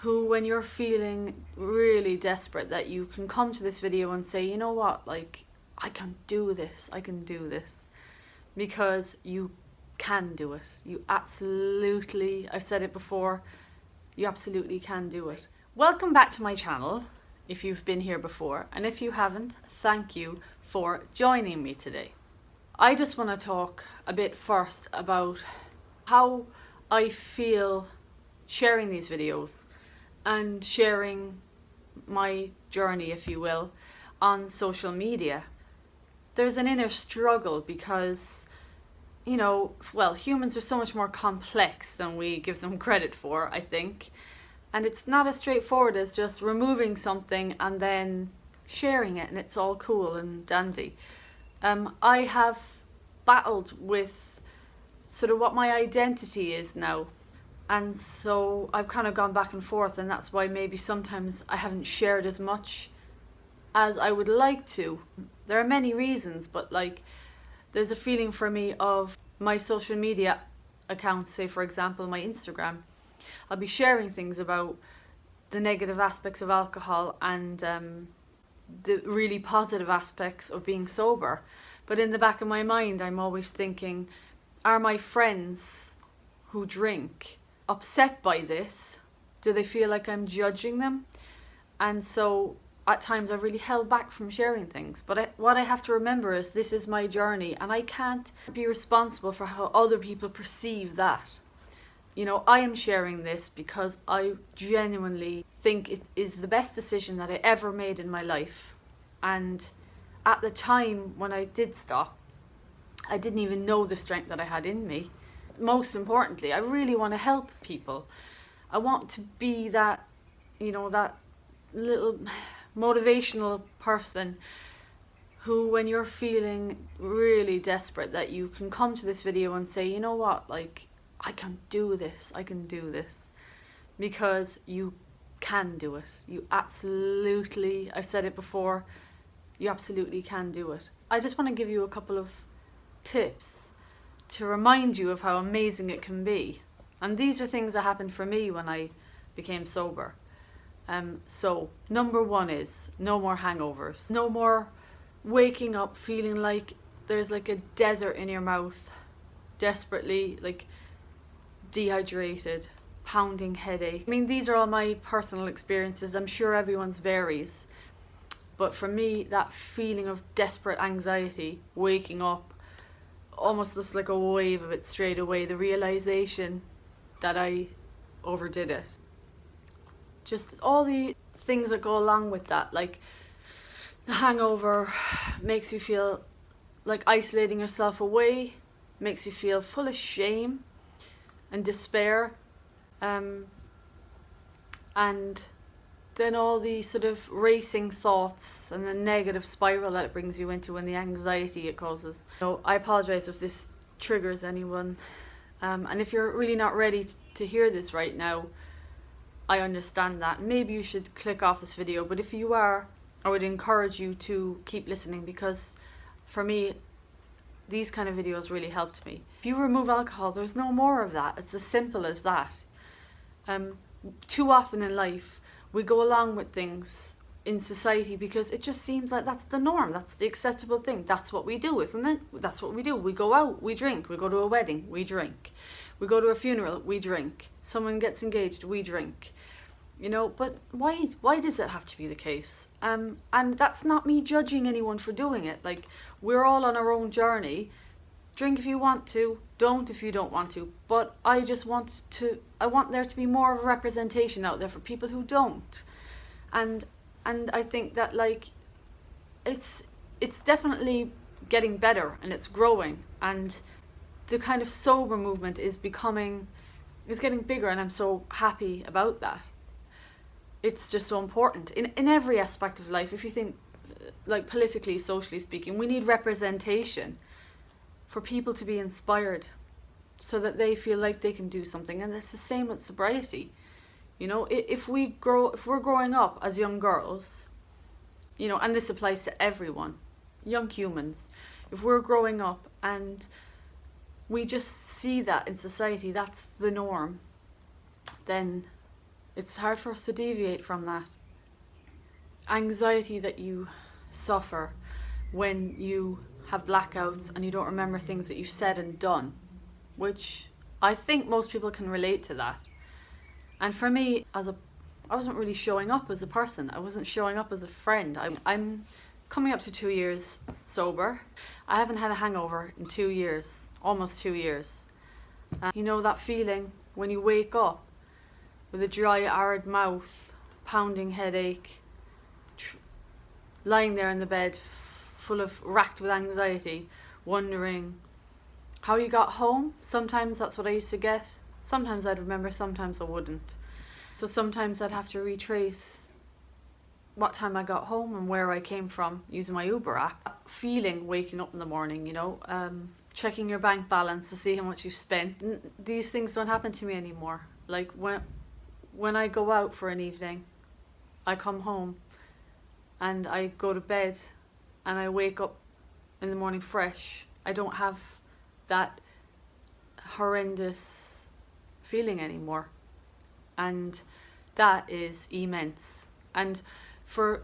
who, when you're feeling really desperate, that you can come to this video and say, you know what, like, I can do this, because you can do it. You absolutely, I've said it before, you absolutely can do it. Welcome back to my channel, if you've been here before, and if you haven't, thank you for joining me today. I just want to talk a bit first about how I feel sharing these videos and sharing my journey, if you will, on social media. There's an inner struggle because, you know, well, humans are so much more complex than we give them credit for, I think. And it's not as straightforward as just removing something and then sharing it and it's all cool and dandy. I have battled with sort of what my identity is now. And so I've kind of gone back and forth, and that's why maybe sometimes I haven't shared as much as I would like to. There are many reasons, but like there's a feeling for me of my social media accounts, say for example my Instagram, I'll be sharing things about the negative aspects of alcohol and the really positive aspects of being sober. But in the back of my mind I'm always thinking, are my friends who drink upset by this? Do they feel like I'm judging them? And so at times I've really held back from sharing things. But what I have to remember is this is my journey, and I can't be responsible for how other people perceive that. You know, I am sharing this because I genuinely think it is the best decision that I ever made in my life. And at the time when I did stop, I didn't even know the strength that I had in me. Most importantly, I really want to help people. I want to be that, you know, that little motivational person who, when you're feeling really desperate, that you can come to this video and say, you know what, like, I can do this, because you can do it. You absolutely, I've said it before, you absolutely can do it. I just want to give you a couple of tips to remind you of how amazing it can be. And these are things that happened for me when I became sober. So number one is no more hangovers. No more waking up feeling like there's like a desert in your mouth, desperately like dehydrated, pounding headache. I mean, these are all my personal experiences. I'm sure everyone's varies. But for me, that feeling of desperate anxiety, waking up, almost just like a wave of it straight away, the realization that I overdid it. Just all the things that go along with that, like the hangover makes you feel like isolating yourself away, makes you feel full of shame and despair, and then all the sort of racing thoughts and the negative spiral that it brings you into and the anxiety it causes. So I apologize if this triggers anyone. And if you're really not ready to hear this right now, I understand that. Maybe you should click off this video, but if you are, I would encourage you to keep listening, because for me, these kind of videos really helped me. If you remove alcohol, there's no more of that. It's as simple as that. Too often in life, we go along with things in society because it just seems like that's the norm, that's the acceptable thing, that's what we do, isn't it? That's what we do. We go out, we drink. We go to a wedding, we drink. We go to a funeral, we drink. Someone gets engaged, we drink. You know, but why does it have to be the case? And that's not me judging anyone for doing it. Like, we're all on our own journey. Drink if you want to, don't if you don't want to. But I want there to be more of a representation out there for people who don't. And I think that, like, it's definitely getting better and it's growing, and the kind of sober movement is getting bigger, and I'm so happy about that. It's just so important in every aspect of life. If you think, like, politically, socially speaking, we need representation for people to be inspired so that they feel like they can do something. And it's the same with sobriety. You know, if we're growing up as young girls, you know, and this applies to everyone, young humans, if we're growing up and we just see that in society, that's the norm, then It's hard for us to deviate from that. Anxiety that you suffer when you have blackouts and you don't remember things that you've said and done, which I think most people can relate to that. And for me, I wasn't really showing up as a person. I wasn't showing up as a friend. I'm coming up to 2 years sober. I haven't had a hangover in 2 years, almost 2 years. You know that feeling when you wake up with a dry, arid mouth, pounding headache, lying there in the bed, racked with anxiety, wondering how you got home. Sometimes that's what I used to get. Sometimes I'd remember, sometimes I wouldn't. So sometimes I'd have to retrace what time I got home and where I came from using my Uber app. Feeling waking up in the morning, you know, checking your bank balance to see how much you've spent. These things don't happen to me anymore. Like when I go out for an evening, I come home and I go to bed and I wake up in the morning fresh. I don't have that horrendous feeling anymore. And that is immense. And for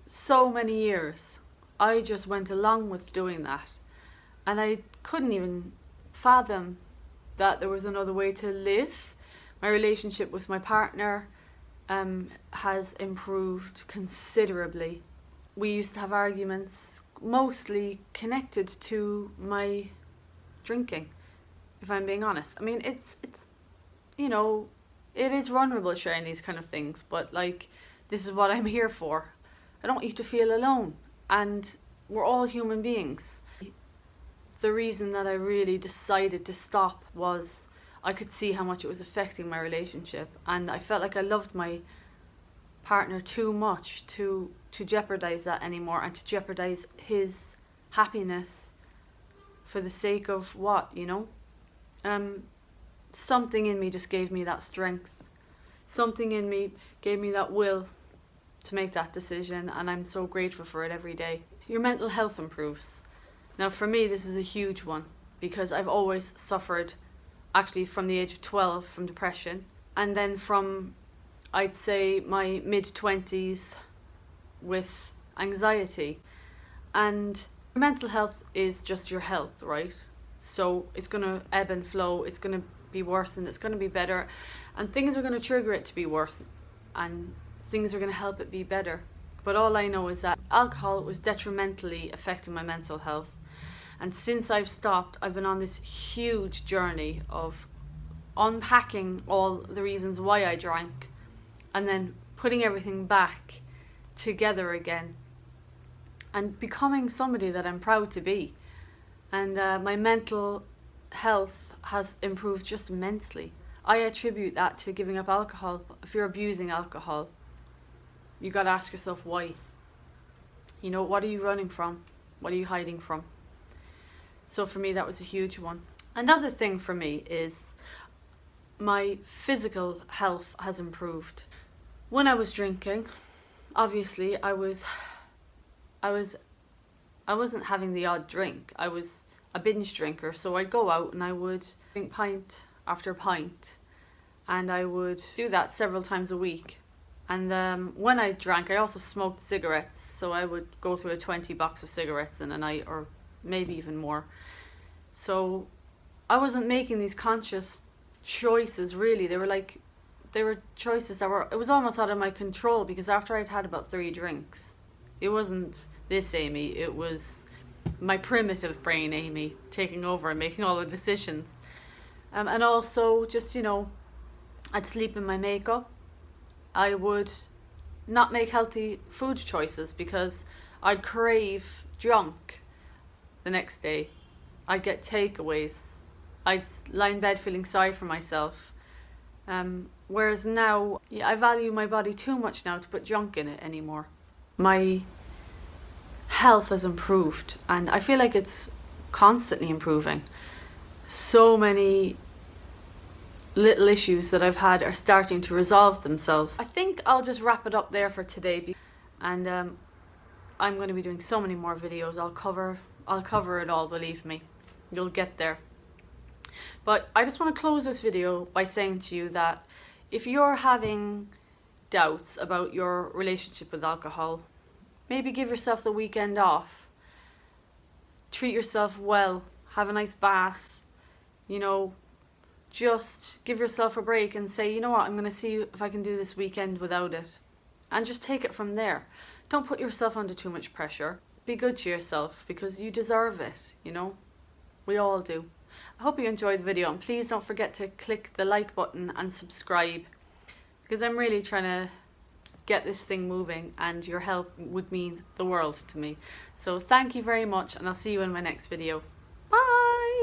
so many years, I just went along with doing that. And I couldn't even fathom that there was another way to live. My relationship with my partner has improved considerably. We used to have arguments mostly connected to my drinking, if I'm being honest. I mean, it's you know, it is vulnerable sharing these kind of things, but like, this is what I'm here for. I don't want you to feel alone, and we're all human beings. The reason that I really decided to stop was I could see how much it was affecting my relationship, and I felt like I loved my partner too much to jeopardize that anymore, and to jeopardize his happiness for the sake of what, you know? Something in me just gave me that strength. Something in me gave me that will to make that decision, and I'm so grateful for it every day. Your mental health improves. Now for me, this is a huge one, because I've always suffered, actually from the age of 12, from depression, and then from, I'd say, my mid-20s with anxiety. And mental health is just your health, right? So it's going to ebb and flow, it's going to be worse and it's going to be better, and things are going to trigger it to be worse, and things are going to help it be better. But all I know is that alcohol was detrimentally affecting my mental health, and since I've stopped, I've been on this huge journey of unpacking all the reasons why I drank, and then putting everything back together again and becoming somebody that I'm proud to be. And my mental health has improved just immensely. I attribute that to giving up alcohol. If you're abusing alcohol, you got to ask yourself why. You know, what are you running from? What are you hiding from? So for me, that was a huge one. Another thing for me is my physical health has improved. When I was drinking, obviously I wasn't having the odd drink. I was a binge drinker, so I'd go out and I would drink pint after pint, and I would do that several times a week. And when I drank, I also smoked cigarettes, so I would go through a 20 box of cigarettes in a night, or maybe even more. So I wasn't making these conscious choices, really. They were choices that it was almost out of my control, because after I'd had about 3 drinks, it wasn't this Amy, it was my primitive brain Amy taking over and making all the decisions. And also just, you know, I'd sleep in my makeup. I would not make healthy food choices because I'd crave junk the next day. I'd get takeaways. I'd lie in bed feeling sorry for myself. Whereas now, I value my body too much now to put junk in it anymore. My health has improved, and I feel like it's constantly improving. So many little issues that I've had are starting to resolve themselves. I think I'll just wrap it up there for today, and I'm going to be doing so many more videos. I'll cover it all, believe me. You'll get there. But I just want to close this video by saying to you that If you're having doubts about your relationship with alcohol, maybe give yourself the weekend off. Treat yourself well. Have a nice bath. You know, just give yourself a break and say, you know what, I'm going to see if I can do this weekend without it. And just take it from there. Don't put yourself under too much pressure. Be good to yourself because you deserve it, you know. We all do. I hope you enjoyed the video, and please don't forget to click the like button and subscribe, because I'm really trying to get this thing moving and your help would mean the world to me. So thank you very much, and I'll see you in my next video.